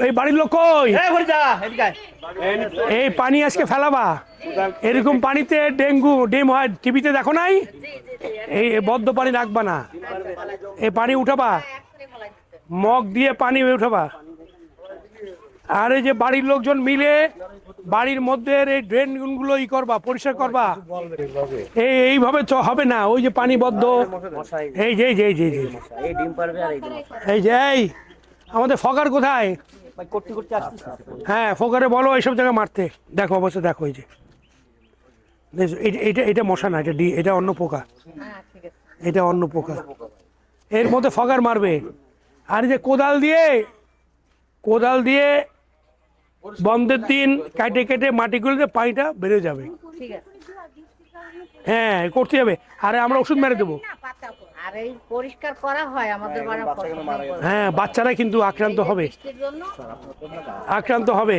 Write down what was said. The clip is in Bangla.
এই বাড়ির লোক কই? এই পানি আজকে ফেলাবা? এরকম পানিতে ডেঙ্গু ডিম হয়, টিভিতে দেখো নাই? এই বদ্ধ পানি রাখবা না, এই পানি উঠাবা, মগ দিয়ে পানি উঠাবা। আর এই যে বাড়ির লোকজন মিলে বাড়ির মধ্যে এই ড্রেন গুলো করবা, পরিষ্কার করবা। এইভাবে হবে না, ওই যে পানি বদ্ধ। এই যে এই যে আমাদের ফকার কোথায়? হ্যাঁ, ফকারে বলো এইসব জায়গায় মারতে। দেখো অবস্থা, দেখো এই যে এটা মশা না, এটা অন্য পোকা, এটা অন্য পোকা। এর মধ্যে ফকার মারবে। আর যে কোদাল দিয়ে বন্ধের দিন কেটে কেটে মাটিগুলো দিয়ে পানিটা বেড়ে যাবে। হ্যাঁ, করতে হবে। আরে আমরা ওষুধ মেরে দেবো। হ্যাঁ, বাচ্চারা কিন্তু আক্রান্ত হবে।